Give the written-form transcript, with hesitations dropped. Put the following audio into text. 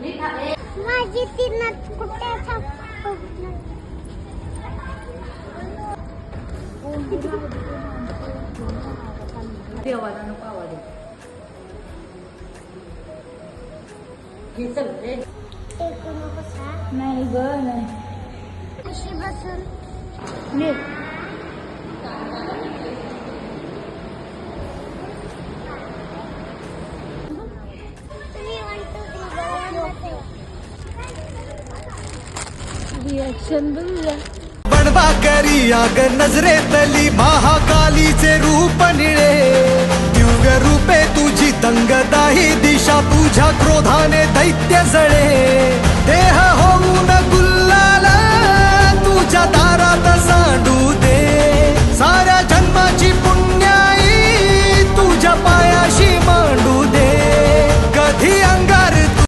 माझी तीन कुठे देवाला नको आवडेल हे चल रे नाही ग नाही कशी बसून रिॲक्शन बघूया बनवा करी आग नजरेतली महाकालीचे रूप निळे दिव्य रूपे तुझी तंगदाही दिशा तुझ्या क्रोधाने दैत्य जळे